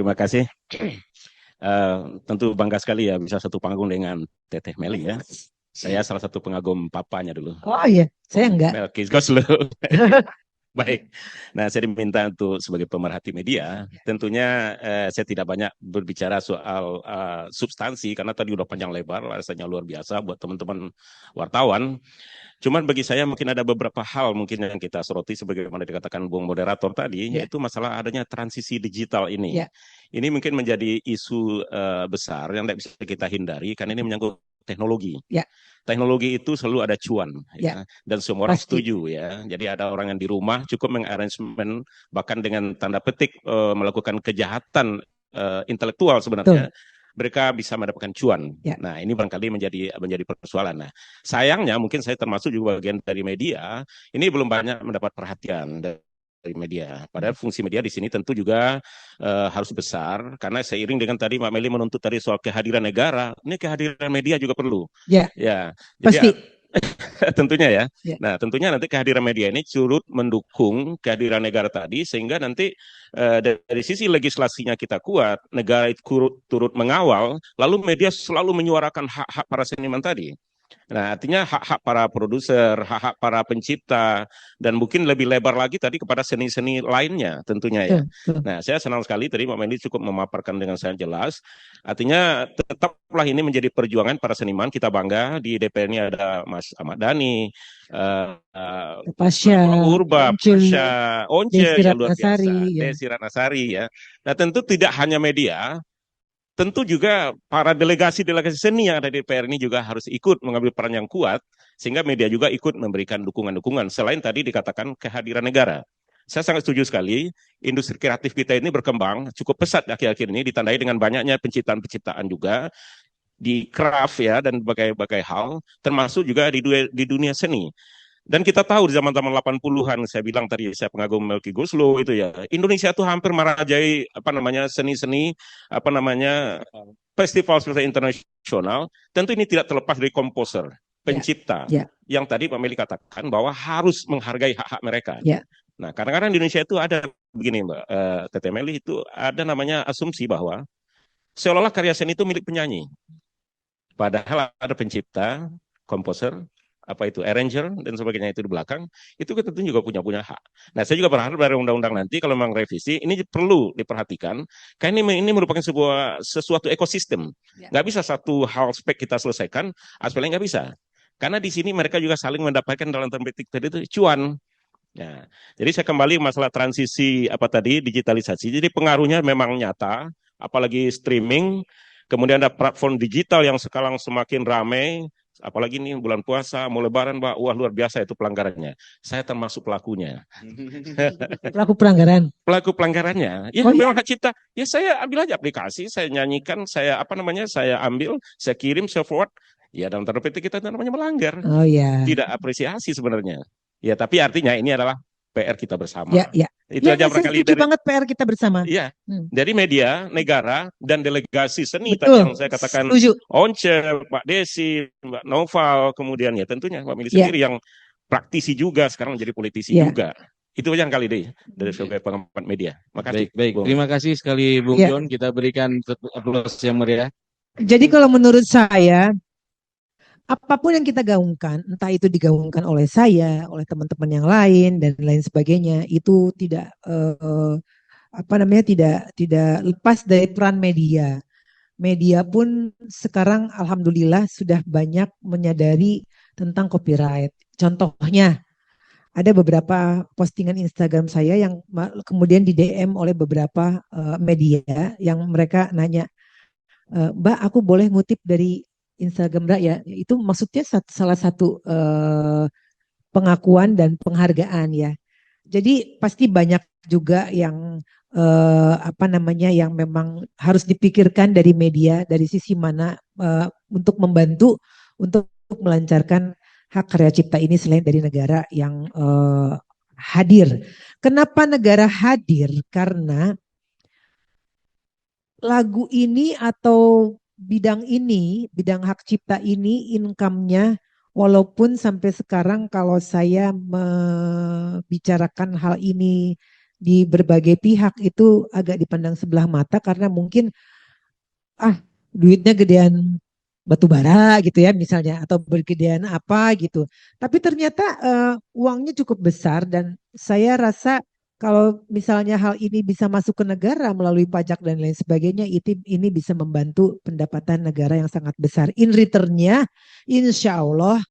terima kasih. Tentu bangga sekali ya bisa satu panggung dengan Teteh Meli ya. Saya salah satu pengagum papanya dulu. Oh iya, saya enggak. Melki Goslo. Baik. Nah, saya diminta untuk sebagai pemerhati media. Tentunya saya tidak banyak berbicara soal substansi karena tadi udah panjang lebar, rasanya luar biasa buat teman-teman wartawan. Cuman bagi saya mungkin ada beberapa hal mungkin yang kita soroti sebagaimana dikatakan Bung Moderator tadi, Ya, yaitu masalah adanya transisi digital ini. ya, Ini mungkin menjadi isu besar yang tidak bisa kita hindari karena ini menyangkut teknologi. ya, Teknologi itu selalu ada cuan ya, ya, dan semua orang pasti. setuju ya. Jadi ada orang yang di rumah cukup mengarrangement bahkan dengan tanda petik melakukan kejahatan intelektual Betul. sebenarnya mereka bisa mendapatkan cuan. Ya, Nah, ini barangkali menjadi persoalan. Nah, sayangnya mungkin saya termasuk juga bagian dari media, ini belum banyak mendapat perhatian dari media. Padahal fungsi media di sini tentu juga harus besar karena seiring dengan tadi Mbak Meli menuntut tadi soal kehadiran negara, ini kehadiran media juga perlu. ya, Ya, jadi pasti. tentunya ya. Ya, Nah, tentunya nanti kehadiran media ini turut mendukung kehadiran negara tadi sehingga nanti dari sisi legislasinya kita kuat, negara itu turut mengawal, lalu media selalu menyuarakan hak-hak para seniman tadi. Nah, artinya hak-hak para produser, hak-hak para pencipta, dan mungkin lebih lebar lagi tadi kepada seni-seni lainnya tentunya ya. betul, betul. Nah, saya senang sekali tadi Pak Mendy cukup memaparkan dengan sangat jelas. Artinya tetaplah ini menjadi perjuangan para seniman, kita bangga di DPR ini ada Mas Ahmad Dhani, Pasha, Urba, Once, Pasha, Once, Desi ya luar Ratnasari, biasa, ya, Desi Ratnasari ya. Nah, tentu tidak hanya media, tentu juga para delegasi-delegasi seni yang ada di DPR ini juga harus ikut mengambil peran yang kuat, sehingga media juga ikut memberikan dukungan-dukungan. Selain tadi dikatakan kehadiran negara. Saya sangat setuju sekali, industri kreatif kita ini berkembang cukup pesat akhir-akhir ini, ditandai dengan banyaknya penciptaan-penciptaan juga, di craft ya, dan berbagai-bagai hal, termasuk juga di dunia seni. Dan kita tahu di zaman-zaman 80-an, saya bilang tadi saya pengagum Melki Guslo itu ya. Indonesia itu hampir merajai apa namanya seni-seni apa namanya festival internasional. Tentu ini tidak terlepas dari komposer, ya, pencipta ya, yang tadi Pak Meli katakan bahwa harus menghargai hak-hak mereka. ya, Nah, kadang-kadang di Indonesia itu ada begini Mbak Tete Meli, itu ada namanya asumsi bahwa seolah-olah karya seni itu milik penyanyi. Padahal ada pencipta, komposer, apa itu arranger dan sebagainya itu di belakang, itu kita tentu juga punya hak. Nah, saya juga berharap dari undang-undang nanti kalau memang revisi ini perlu diperhatikan karena ini merupakan sesuatu ekosistem. ya, Nggak bisa satu hal spek kita selesaikan, aspek lain nggak bisa. Karena di sini mereka juga saling mendapatkan dalam tanda petik tadi itu cuan. Nah, jadi saya kembali masalah transisi apa tadi digitalisasi. Jadi pengaruhnya memang nyata, apalagi streaming. Kemudian ada platform digital yang sekarang semakin ramai, apalagi ini bulan puasa, mau lebaran, Pak, wah luar biasa itu pelanggarannya. Saya termasuk pelakunya. pelaku pelanggaran. Pelaku pelanggarannya, ya Oh memang ya, hak cipta. Ya saya ambil aja aplikasi, saya nyanyikan, saya apa namanya, saya ambil, saya kirim, saya forward. Ya dalam tanda petik kita itu namanya melanggar. oh ya, Tidak apresiasi sebenarnya. Ya tapi artinya ini adalah PR kita ya, bersama. ya, Itu ya, aja saya barangkali setuju dari. banget PR kita bersama. Iya, Hmm, dari media, negara, dan delegasi seni tadi yang betul, saya katakan setuju. Once, Pak Desi, Mbak Noval, kemudian ya tentunya Pak Mili Ya, sendiri yang praktisi juga, sekarang menjadi politisi ya, juga. Itu aja yang kali deh dari Oke. sebagai pengamat media. Makasih, Baik, baik. Bung. Terima kasih sekali Bung ya. John. Kita berikan aplaus yang meriah. Jadi kalau menurut saya, apapun yang kita gaungkan, entah itu digaungkan oleh saya, oleh teman-teman yang lain dan lain sebagainya, itu tidak apa namanya tidak lepas dari peran media. Media pun sekarang alhamdulillah sudah banyak menyadari tentang copyright. Contohnya ada beberapa postingan Instagram saya yang kemudian di DM oleh beberapa media yang mereka nanya, Mbak, aku boleh ngutip dari Instagram Mbak ya? Itu maksudnya salah satu pengakuan dan penghargaan ya. Jadi pasti banyak juga yang apa namanya yang memang harus dipikirkan dari media dari sisi mana untuk membantu untuk melancarkan hak karya cipta ini selain dari negara yang hadir. Kenapa negara hadir? Karena lagu ini atau bidang ini, bidang hak cipta ini income-nya walaupun sampai sekarang kalau saya membicarakan hal ini di berbagai pihak itu agak dipandang sebelah mata karena mungkin duitnya gedean batu bara gitu ya misalnya atau bergedean apa gitu. Tapi ternyata uangnya cukup besar dan saya rasa kalau misalnya hal ini bisa masuk ke negara melalui pajak dan lain sebagainya, ini bisa membantu pendapatan negara yang sangat besar. In returnnya, insya Allah